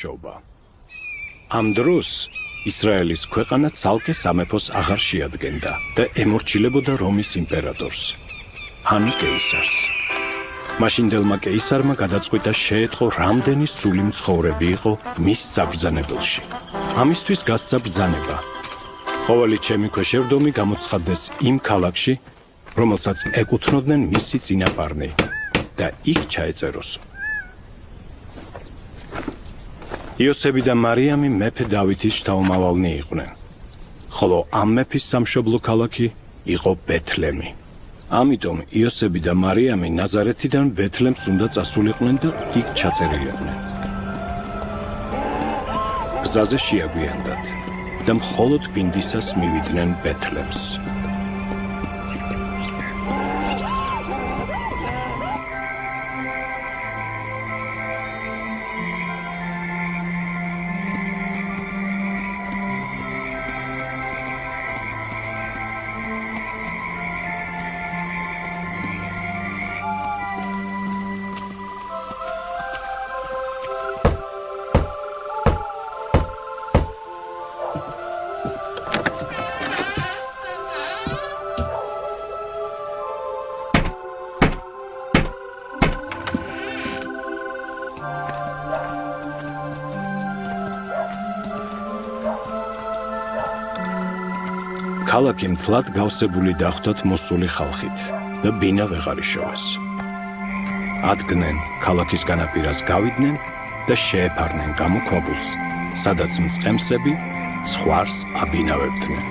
მუშაობა. ამ დროს ისრაელის ქვეყანა ცალკე სამეფოს აღარ შეადგენდა და ემორჩილებოდა რომის იმპერატორს, ანუ კეისარს. მაშინდელმა კეისარმა გადაწყვიტა შეეწყო რამდენი სული მცხოვრები იყო მის საბრძანებელში. ამისთვის გასცა ბრძანება. ყოველი ჩემი ქვეშევრდომი გამოცხადდეს იმ ქალაქში, რომელსაც ეკუთვნოდნენ მისი წინაპარნი და იქ ჩაეწეროს. იოსები და მარიამი მეფე დავითის შთამომავალნი იყვნენ, ხოლო ამ მეფის სამშობლო ქალაქი იყო ბეთლემი. ამიტომ იოსები და მარიამი ნაზარეთიდან ბეთლემს უნდა წასულიყვნენ და იქ ჩაწერილიყვნენ. გზაზე შეაგვიანდათ და მხოლოდ პინდისას მივიდნენ ბეთლემს. ქალაქი მთლად გავსებული დახვდათ მოსული ხალხით და ბინა ვეღარ იშოვეს. ადგნენ ქალაქის განაპირას გავიდნენ და შეეფარნენ გამოქვაბულს, სადაც მწყემსები ცხვარს აბინავებდნენ.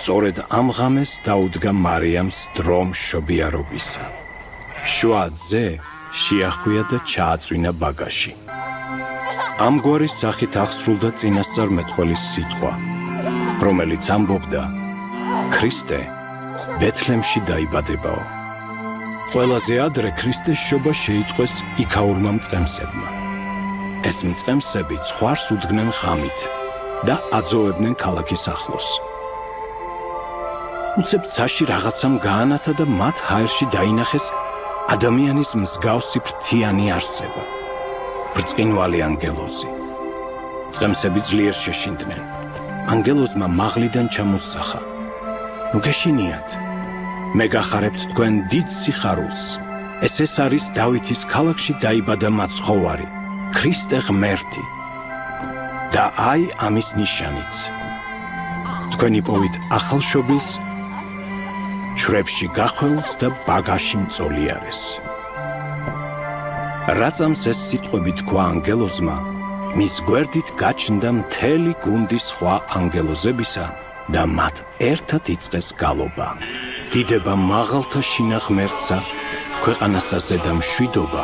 სწორედ ამ ღამეს დაუდგა მარიამს დრო მშობიარობისა. შუა ძე შეახვია და ჩააწვინა ბაგაში. ამგვარი სახით აღსრულდა წინასწარ მეტყველის სიტყვა, რომელიც ამბობდა: ქრისტე ბეთლემში დაიბადებაო. ყველაზე ადრე ქრისტეს შობა შეიტყვეს იქაურმა მწყემსებმა. ეს მწყემსები ცხვარს უდგნენ ღამით და აძოვებდნენ ქალაქის ახლოს. უცებ ცაში რაღაცამ გაანათა და მათ ჰაერში დაინახეს ადამიანის მსგავსი ფრთიანი არსება, ბრწყინვალე ანგელოზი. მწყემსები ძლიერ შეშინდნენ. ანგელოზმა მაღლიდან ჩამოსწახა: ნუ გეშინიათ, მე გახარებთ თქვენ დიდ სიხარულს. ეს არის დავითის ქალაქში დაიბადა მაცხოვარი, ქრისტე ღმერთი. და აი ამის ნიშანიც. თქვენ იპოვით ახალშობილს, ჩრებში გახვეულს და ბაგაში მწოლიარეს. რაწამს ეს სიტყვები თქვა ანგელოზმა, მის გვერდით გაჩნდა მთელი გუნდი სხვა ანგელოზებისა და მათ ერთად იწყეს გალობა. დიდება მაღალთა შინა ღმერთსა, ქვეყანასა ზედა მშვიდობა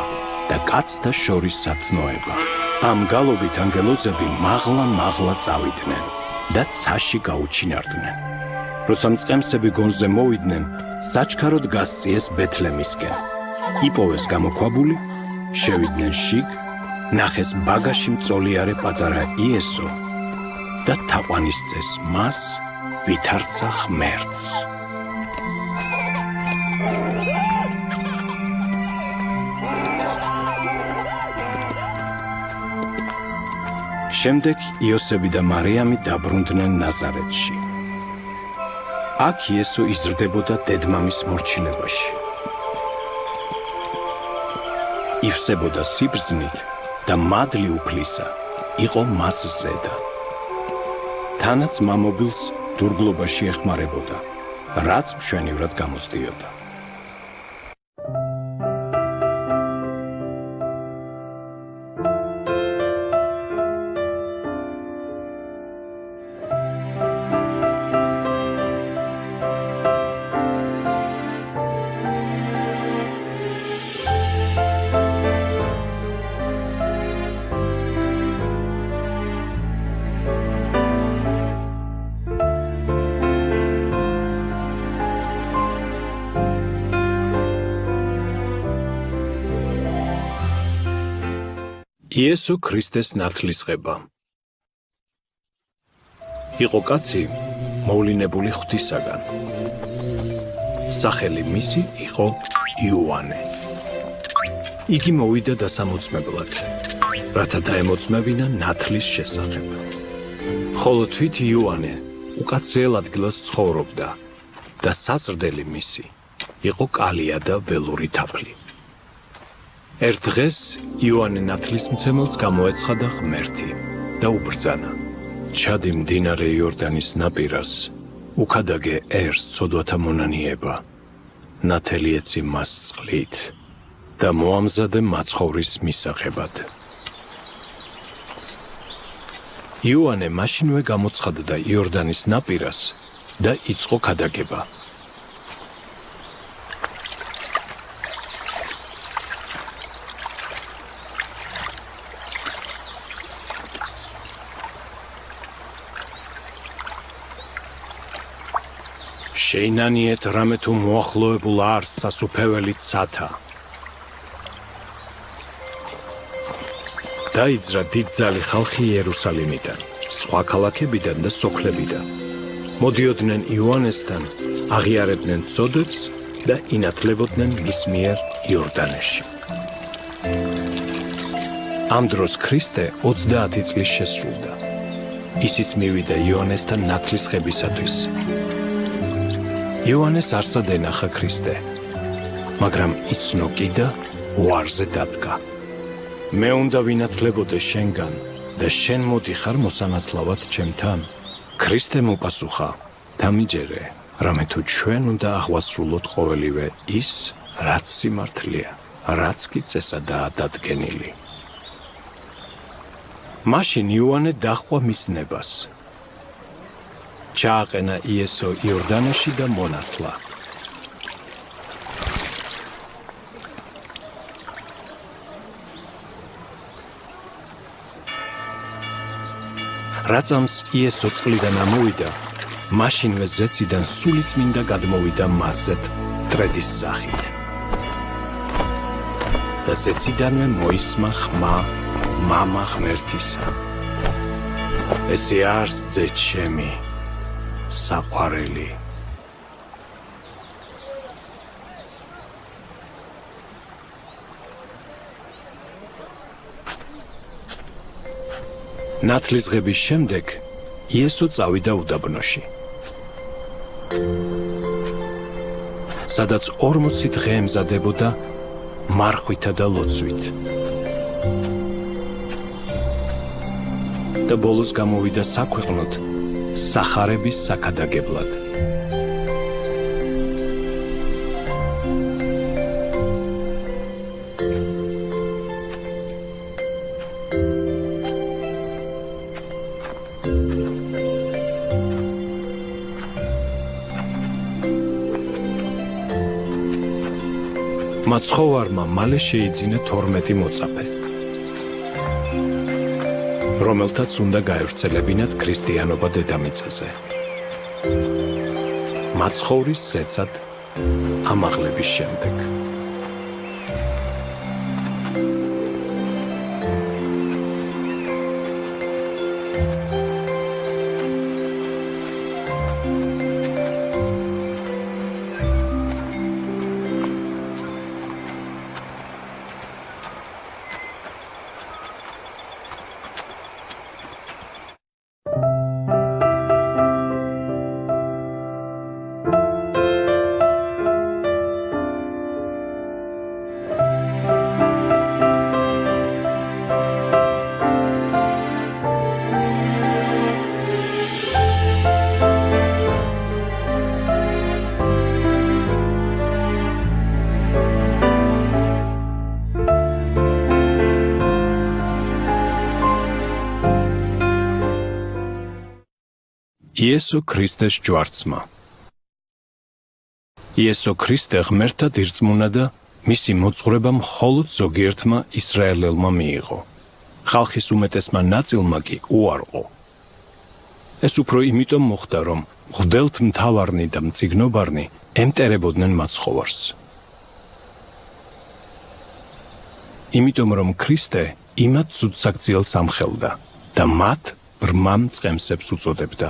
და კაცთა შორის სათნოება. ამ გალობით ანგელოზები მაღლა წავიდნენ და ცაში გაუჩინარდნენ. როცა მწყემსები გონზე მოვიდნენ, საჩქაროდ გასწიეს ბეთლემისკენ. იპოვეს გამოქვაბული, შევიდნენ შიგ, ნახეს ბაგაში მწოლიარე პატარა იესო და თაყვანისწეს მას, ვითარცა ღმერთს. შემდეგ იოსები და მარიამი დაბრუნდნენ ნაზარეთში. აქ იესო იზრდებოდა დედმამის მორჩილებაში. ივსებოდა სიბრძნით და მადლი უფლისა იყო მას ზედა. თანაც მამობილს დურგლობაში ეხმარებოდა, რაც მშვენივრად გამოსდიოდა. იესო ქრისტეს ნათლისღება. იყო კაცი მოვლინებული ღვთისაგან. სახელი მისი იყო იოანე. იგი მოვიდა დასამოწმებლად, რათა დაემოწმევინა ნათლის შესახებ. ხოლო თვით იოანე უკაცრიელ ადგილას ცხოვრობდა და საზრდელი მისი იყო კალია და ველური თაფლი. ერთ დღეს იოანე ნათლისმცემელს გამოეცხადა ღმერთი და უბრძანა: ჩადი მდინარე იორდანის ნაპირას, უქადაგე ერს ცოდვათა მონანიება, ნათელი ეცი მას წყლით და მოამზადე მაცხოვრის მისაღებად. იოანე მაშინვე გამოცხადდა იორდანის ნაპირას და იწყო ქადაგება. შეინანიეთ რამე თუ მოახლოებულ არს სასუფეველი ცათა. დაიძრა დიდძალი ხალხი იერუსალიმიდან, სხვა ქალაქებიდან და სოფლებიდან. მოდიოდნენ იოანესთან, აღიარებდნენ წოდებს და ინათლებოდნენ მის მიერ იორდანეში. ამ დროს ქრისტე 30 წლის შესრულდა. ისიც მივიდა იოანესთან ნათლისღებისათვის. იოანეს არსად ენახა ქრისტე, მაგრამ იცნო კი და უარზე დადგა. მე უნდა ვინათლებოდე შენგან და შენ მოდიხარ მოსანათლავად ჩემთან? ქრისტემ უპასუხა: დამიჯერე, რამე თუ ჩვენ უნდა აღვასრულოთ ყოველივე ის, რაც სიმართლეა, რაც კი წესადაა დადგენილი. მაშინ იოანე დაჰყვა მის ნებას. ჩააყენა იესო იორდანეში და მონათლა. რაცამს იესო წყლიდან ამოვიდა, მაშინვე ზეციდან სულიწმინდა გადმოვიდა მასზე მტრედის სახით. და ზეციდანვე მოისმა ხმა მამა ღმერთისა: ესე არის ძე ჩემი საყვარელი. ნათლისღების შემდეგ იესო წავიდა უდაბნოში, სადაც 40 დღე ემზადებოდა მარხვითა და ლოცვით. და ბოლოს გამოვიდა საქვეყნოდ სახარების საქადაგებლად. მაცხოვარმა მალე შეიძინა 12 მოწაფე, რომელთაც უნდა გაევრცელებინათ ქრისტიანობა დედამიწაზე. მაცხოვრის ზეცად ამაღლების შემდეგ. იესო ქრისტეს ჯვარცმა. იესო ქრისტე ღმერთად ირწმუნა და მისი მოძღვრება მხოლოდ ზოგიერთმა ისრაელელმა მიიღო. ხალხის უმეტესმა ნაწილმა კი უარყო. ეს უფრო იმიტომ მოხდა, რომ მღვდელთმთავარნი და მწიგნობარნი ემტერებოდნენ მაცხოვარს. იმიტომ რომ ქრისტე იმათ ცუდსაქციელს ამხელდა და მათ ბრმა მწყემსებს უწოდებდა.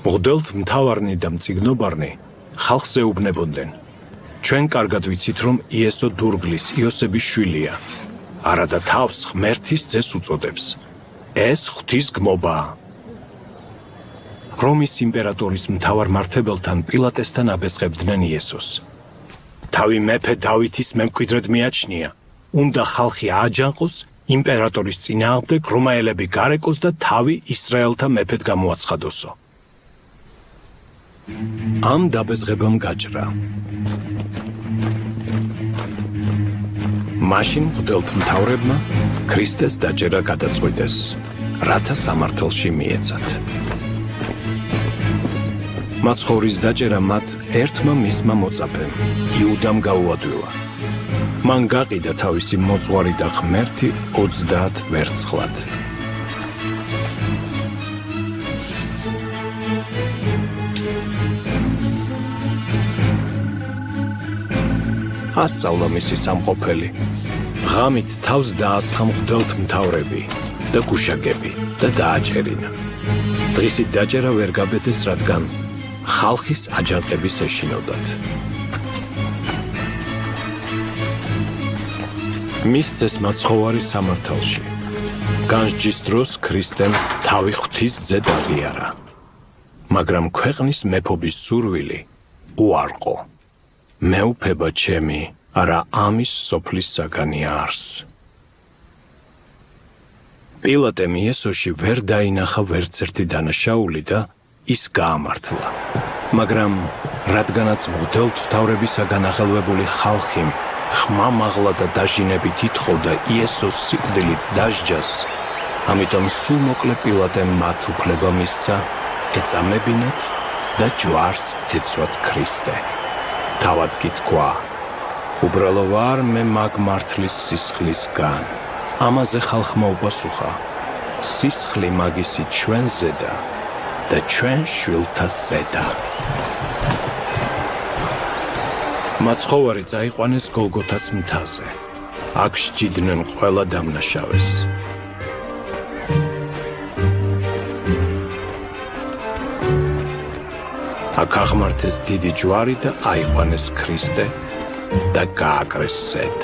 მღვდელთ მთავარნი და მწიგნობარნი ხალხს ეუბნებოდნენ: ჩვენ კარგად ვიცით, რომ იესო დურგლის იოსების შვილია, არადა თავს ღმერთის ძეს უწოდებს. ეს ღვთისგმობაა. რომის იმპერატორის მთავარ მართებელთან პილატესთან აბესყებდნენ იესოს. თავი მეფე დავითის მემკვიდრედ მიაჩნია. უნდა ხალხი ააჯანყოს, იმპერატორის წინააღმდეგ რომაელები გარეკოს და თავი ისრაელთა მეფედ გამოაცხადოსო. ამ დაბეზღებამ გაჭრა. მაშინ მღვდელმთავრებმა ქრისტეს დაჭერა გადაწყვიტეს, რათა სამართალში მიეცათ. მაცხოვრის დაჭერა მათ ერთმა მისმა მოწაფემ, იუდამ გაუადვილა. მან გაყიდა თავისი მოძღვარი და ღმერთი 30 ვერცხლად. ასწავლა მისი სამყოფელი. ღამით თავს დაასხა მღვდელმთავრები და გუშაგები და დააჭერინა. დღისით დაჭერა ვერ გაბედეს, რადგან ხალხის აჯანყების ეშინოდათ. მისცეს მაცხოვარი სამართალში. განსჯის დროს ქრისტემ თავი ღვთის ძედ აღიარა. მაგრამ ქვეყნის მეფობის სურვილი უარყო. მეუფება ჩემი, არა ამის სოფლის საგანი არს. პილატემ იესოში ვერ დაინახა ვერცერთი დანაშაული და ის გაამართლა. მაგრამ რადგანაც მღვდელმთავრებისაგან აღელვებული ხალხი ხმამაღლა და დაჟინებით ითხოვდა იესოს სიკვდილით დასჯას, ამიტომ სულ მოკლე პილატემ მათ უფლება მისცა ეწამებინათ და ჯვარს ეცვათ ქრისტე. თავად კითხვა: უბრალო ვარ მე მაგ მართლის სისხლისგან? ამაზე ხალხმა უპასუხა: სისხლი მაგისი ჩვენ ზედა და ჩვენ შვილთა ზედა. მაცხოვარი წაიყვანეს გოლგოთას მთაზე. აქ სჯიდნენ ყველა დამნაშავეს. აქ აღმართეს დიდი ჯვარი და აიყვანეს ქრისტე და გააკრეს სედ.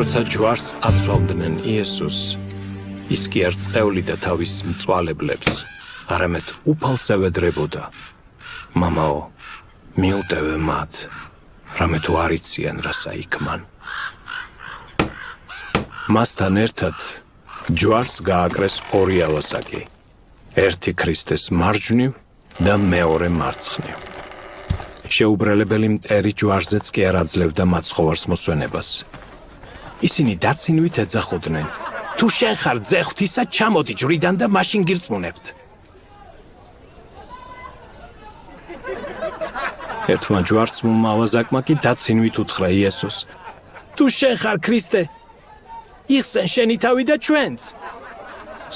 როცა ჯვარს აცვავდნენ იესოს, ის კი არ წევლიდა თავის მწვალებლებს, არამედ უფალს ევედრებოდა: მამაო, მიუტევე მათ, რამე თუ არ იციან რას აიქმან. მასთან ერთად ჯვარს გააკრეს ორი ავაზაკი, ერთი ქრისტეს მარჯვნივ და მეორე მარცხნივ. შეუბრალებელი მტერი ჯვარზეც კი არ აძლევდა მაცხოვარს მოსვენებას. ისინი დაცინვით ეძახოდნენ: თუ შენ ხარ ძე ღვთისა, ჩამოდი ჯვრიდან და მაშინ გირწმუნებთ. ერთმა ჯვარცმულმა ავაზაკმა კი დაცინვით უთხრა იესოს: თუ შენ ხარ ქრისტე, იხსენ შენი თავი და ჩვენც.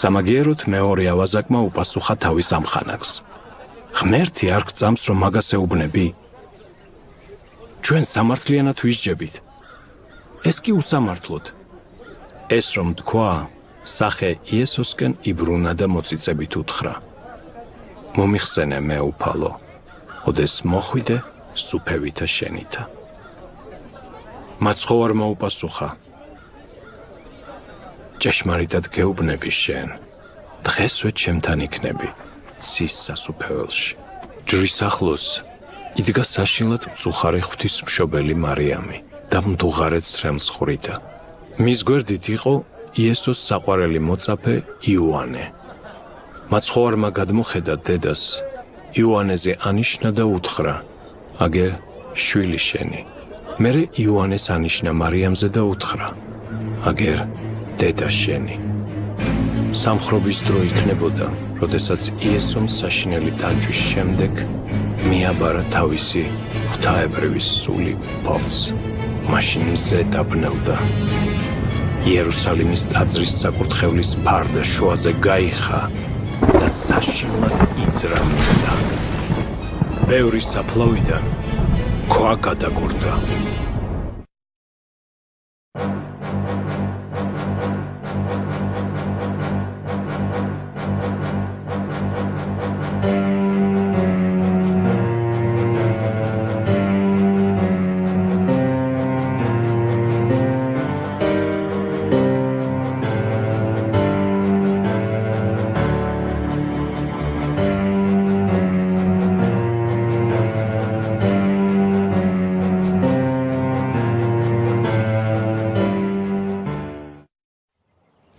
სამაგიეროდ მეორე ავაზაკმა უპასუხა თავის ამხანაგს: ღმერთი არ გწამს, რომ მაგას ეუბნები? ჩვენ სამართლიანად ვისჯებით. ეს კი უსამართლოდ. ეს რომ თქვა, სახე იესოსკენ იბრუნა და მოწიწებით უთხრა: მომიხსენე მეუფალო, ოდეს მოხვიდე სუფევითა შენითა. მაცხოვარმა უპასუხა: ჭეშმარიტად გეუბნები შენ, დღესვე ჩემთან იქნები ცის სასუფეველში. ჯვრის ახლოს იდგა საშინლად მწუხარე ღვთისმშობელი მარიამი და მდუღარეთ სრემსხვრიდა. მის გვერდით იყო იესოს საყვარელი მოწაფე იოანე. მაცხოვარმა გადმოხედა დედას იოანეზე ანიშნა და უთხრა, აგერ შვილი შენი. მერე იოანეს ანიშნა მარიამზე და უთხრა, აგერ დედა შენი. სამხრობის დრო იქნებოდა, როდესაც იესომ საშინელი ტანჯვის შემდეგ მიაბარა თავისი ღვთაებრივი სული ფალს. მაშინ მზე დაბნელდა. იერუსალიმის ტაძრის საკურთხევლის ფარდა შუაზე გაიხა და საშინლად იძრა მიწა. ბევრი საფლავიდან ქვა გადაგორდა.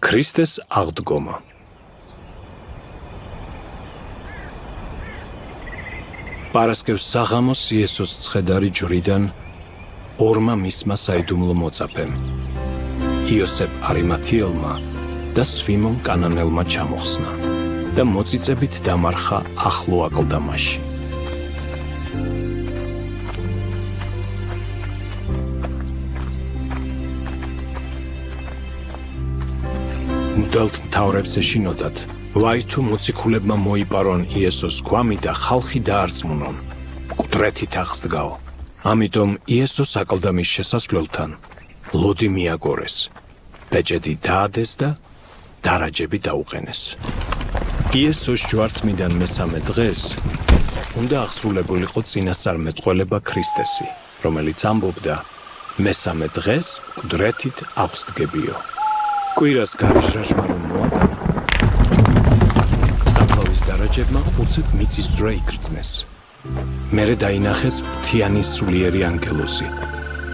ქრისტეს აღდგომა. პარასკევს საღამოს იესოს ცხედარი ჯვრიდან ორმა მისმა საიდუმლო მოწაფემ, იოსებ არიმათიელმა და სვიმონ კანანელმა ჩამოხსნა და მოწიწებით დამარხა ახლო აკლდამაში. მუდალთ მთავრებს ეშინოდათ, ვაი თუ მოციქულებმა მოიპარონ იესოს გვამი და ხალხი დაარწმუნონ, მკვდრეთით აღსდგაო. ამიტომ იესოს აკლდამის შესასვლელთან ლოდი მიაგორეს, ბეჭედი დაადეს და დარაჯები დაუყენეს. იესოს ჯვარცმიდან მესამე დღეს უნდა აღსრულებულიყო წინასწარმეტყველება ქრისტესი, რომელიც ამბობდა, მესამე დღეს მკვდრეთით აღსდგებიო. კვირას გარიშრაშმა რომ მოატანა, საფლავის დარაჯებმა უცებ მიწის ძვრა იგრძნეს. მერე დაინახეს მთიანი სულიერი ანგელოზი,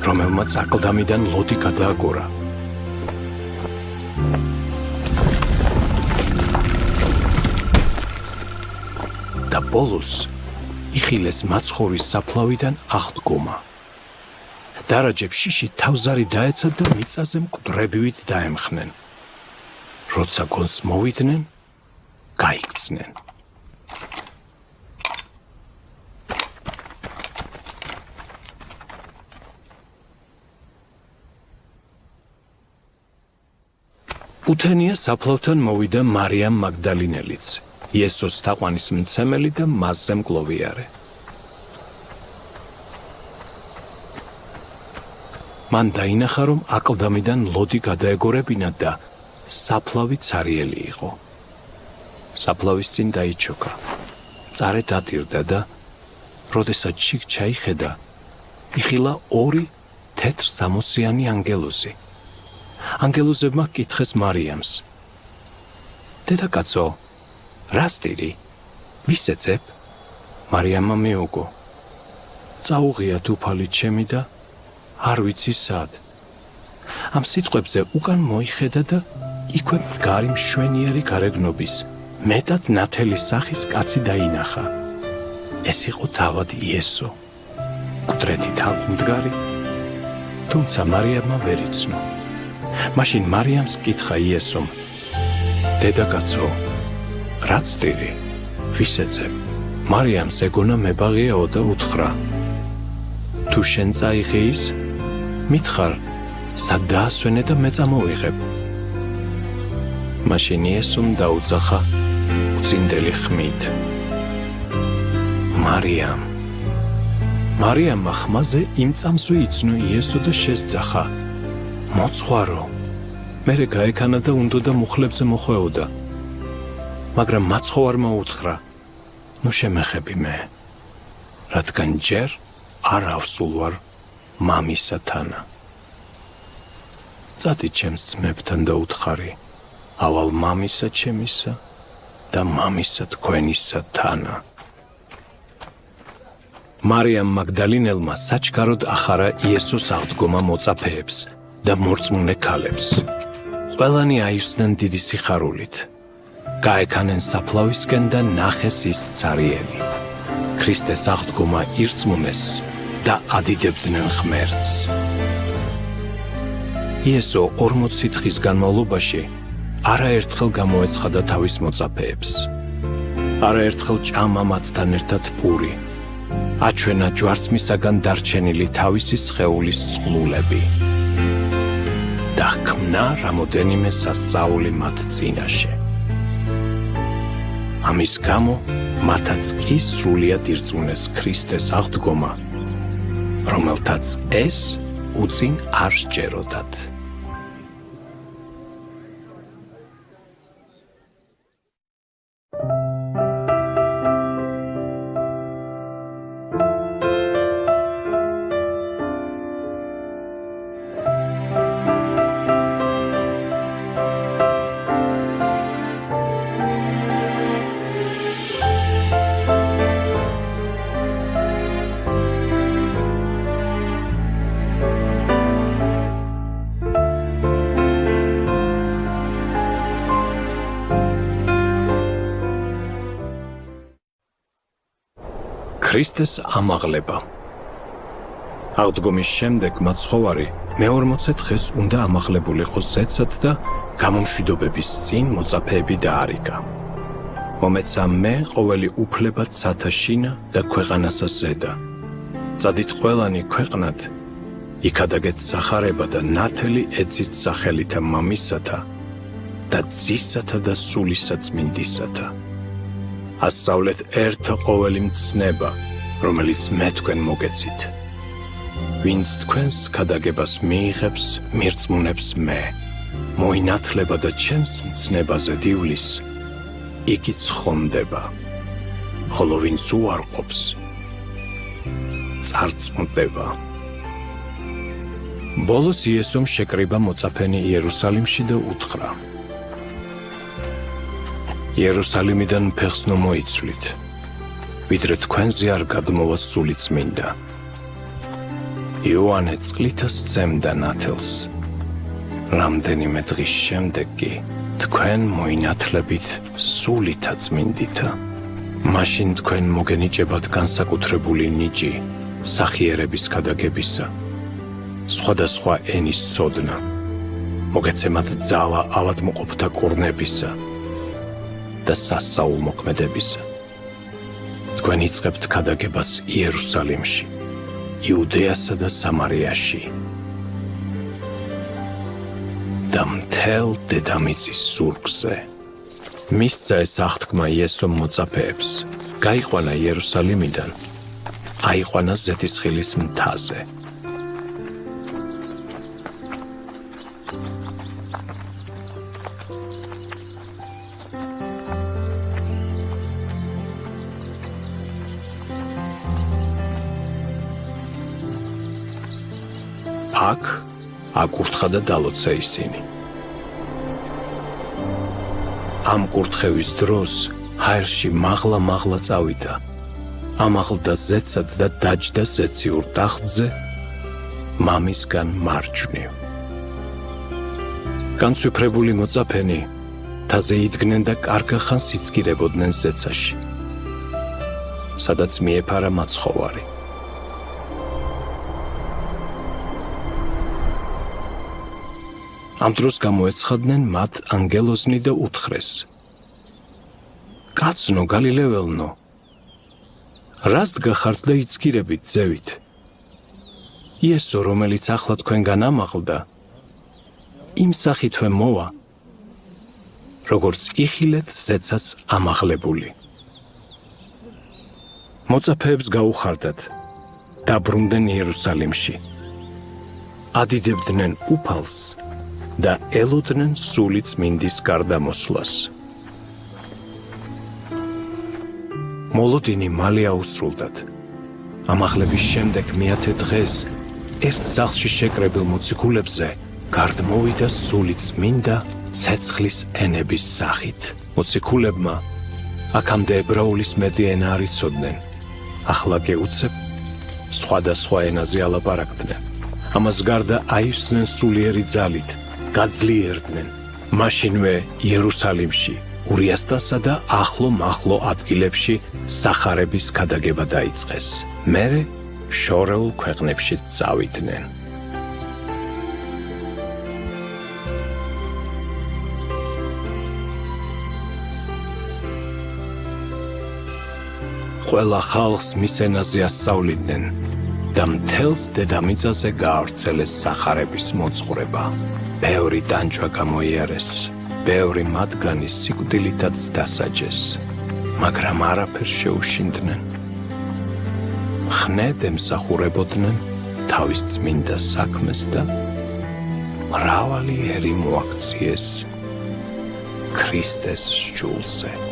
რომელმაც აკლდამიდან ლოდი გადააგორა. და ბოლოს იხილეს მაცხოვრის საფლავიდან აღდგომა. დარაჯებს შიში თავზარი დაეცა და მიწაზე მკვდრებივით დაემხნენ. როცა გონს მოვიდნენ, გაიქცნენ. უთენია საფლავთან მოვიდა მარიამ მაგდალინელიც, იესოს თაყვანის მცემელი და მასზე მკლოვიარე. მან დაინახა, რომ აკლდამიდან ლოდი გადაეგორებინა და საფლავი ცარიელი იყო. საფლავის წინ დაიჩოქა, წარე დადირდა და როდესაც შიგ ჩაიხედა, იხილა ორი თეთრ სამოსიანი ანგელოზი. ანგელოზებმა კითხეს მარიამს, დედაკაცო, რა სტირი? ვის ეძებ? მარიამმა მიუგო, წაუღია თუფალი ჩემი და არ ვიცი სად. ამ სიტყვებზე უკან მოიხედა და იქვე მდგარი მშვენიერი გარეგნობის, მეტად ნათელი სახის კაცი დაინახა. ეს იყო თავად იესო, მკვდრეთით აღმდგარი, თუმცა მარიამმა ვერ იცნო. მაშინ მარიამს კითხა იესომ, დედაკაცო, რა ცდირი? ვის ეძებ? მარიამს ეგონა მებაღიაო და უთხრა, თუ შენ წაიღე ის, მითხარ, სად დაასვენე და მე წამოვიღებ. მაშინ იესომ დაუძახა უწინდელი ხმით, მარიამ. მარიამმა ხმაზე იმ წამსვე იცნო იესო და შესძახა, მოძღვარო. მერე გაექანა და უნდოდა მუხლებზე მოხვეოდა. მაგრამ მაცხოვარმა უთხრა, ნუ შემეხები მე, რადგან ჯერ არ ავსულ ვარ მამისა თანა. წადი ჩემს ძმებთან და უთხარი, ავალ მამისა ჩემისა და მამისა თქვენისა თანა. მარიამ მაგდალინელმა საჩქაროდ ახარა იესოს აღდგომა მოწაფეებს და მორწმუნე ქალებს. ყველანი აივსდნენ დიდი სიხარულით. გაექანენ საფლავისკენ და ნახეს ის ცარიელი. ქრისტეს აღდგომა ირწმუნეს და ადიდებდნენ ღმერთს. იესო 40 დღის განმავლობაში არაერთხელ გამოეცხადა თავის მოწაფეებს. არაერთხელ ჭამა მათთან ერთად პური, აჩვენა ჯვარცმისაგან დარჩენილი თავისი სხეულის წყლულები და ჰქმნა რამოდენიმე სასწაული მათ წინაშე. ამის გამო მათაც კი სრულიად ირწმუნეს ქრისტეს აღდგომა, რომელთაც ეს უწინ არ სჯეროდათ. ქრისტეს ამაღლება. აღდგომის შემდეგ მაცხოვარი მე-40 დღეს უნდა ამაღლებულიყო ზეცად და გამომშვიდობების წინ მოწაფეები დაარიგა. მომეცა მე ყოველი უფლება ცათაშინა და ქვეყანასა ზედა. წადით ყველანი ქვეყნად, იქადაგეთ სახარება და ნათელი ეცით სახელითა მამისათა და ძისათა და სულისა წმინდისათა. ასწავლეთ ერთა ყოველი მცნება, რომელიც მე თქვენ მოგეცით. ვინც თქვენს ქადაგებას მიიღებს, მირწმუნებს მე, მოინათლება და ჩემს მცნებაზე დივლის, იგი ცხონდება, ხოლო ვინც უარყოფს, წარწმდება. ბოლოს იესომ შეკრიბა მოწაფენი იერუსალიმში და უთხრა: იერუსალიმიდან ფეხს ნუ მოიცვლით, ვიდრე თქვენზე არ გადმოვა სული წმინდა. იოანე წყლითა სცემდა ნათელს, რამდენიმე დღის შემდეგ კი თქვენ მოინათლებით სულითა წმინდითა. მაშინ თქვენ მოგენიჭებათ განსაკუთრებული ნიჭი სახიერების ქადაგებისა, სხვადასხვა ენის ცოდნა, მოგეცემათ ძალა ავადმყოფთა კურნებისა და სასწაულმოქმედებისა. თქვენ იწყებთ ქადაგებას იერუსალიმში, იუდეასა და სამარიაში და მთელ დედამიწის ზურგზე. მისცა ეს აღთქმა იესომ მოწაფეებს, გაიყვანა იერუსალიმიდან, აიყვანა ზეთისხილის მთაზე. აქ აკურთხა და დალოცა ისინი. ამ კურთხევის დროს ჰაერში მაღლა წავიდა, ამაღლდა ზეცად და დაჯდა ზეციურ ტახტზე, მამისგან მარჯვნივ. განცვიფრებული მოწაფენი მთაზე იდგნენ და კარგა ხანს იცქირებოდნენ ზეცაში, სადაც მიეფარა მაცხოვარი. ამ დროს გამოეცხადნენ მათ ანგელოზნი და უთხრეს: კაცნო გალილეველნო, რას დგახართ და იცქირებით ძევით? იესო, რომელიც ახლა თქვენგან ამაღლდა, იმ სახითვე მოვა, როგორც იხილეთ ზეცას ამაღლებული. მოწაფეებს გაუხარდათ, დაბრუნდნენ იერუსალიმში, ადიდებდნენ უფალს და ელოდნენ სული წმინდის გარდამოსვლას. მოლოდინი მალე აუსრულდათ. ამაღლების შემდეგ მეათე დღეს ერთ სახლში შეკრებილ მოციქულებზე გარდმოვიდა სული წმინდა ცეცხლის ენების სახით. მოციქულებმა აქამდე ებრაულის მეტი ენა არ იცოდნენ, ახლა გეუცებ სხვადასხვა ენაზე ალაპარაკდნენ. ამას გარდა აივსნენ სულიერი ძალით, გაძლიერდნენ. მაშინვე იერუსალიმში ურიასტასა და ახლო-მახლო ადგილებში სახარების ქადაგება დაიწყეს. მერე შორეულ ქვეყნებშიც წავიდნენ. ყველა ხალხს მის ენაზე ასწავლიდნენ და მთელს დედამიწაზე გაავრცელეს სახარების მოძღვრება. ბევრი ტანჯვა გამოიარეს, ბევრი მათგანი სიკვდილითაც დასაჯეს, მაგრამ არაფერს შეუშინდნენ. ხნედ ემსახურებოდნენ თავის წმინდა საქმეს და მრავალი ერი მოაქციეს ქრისტეს სჯულზე.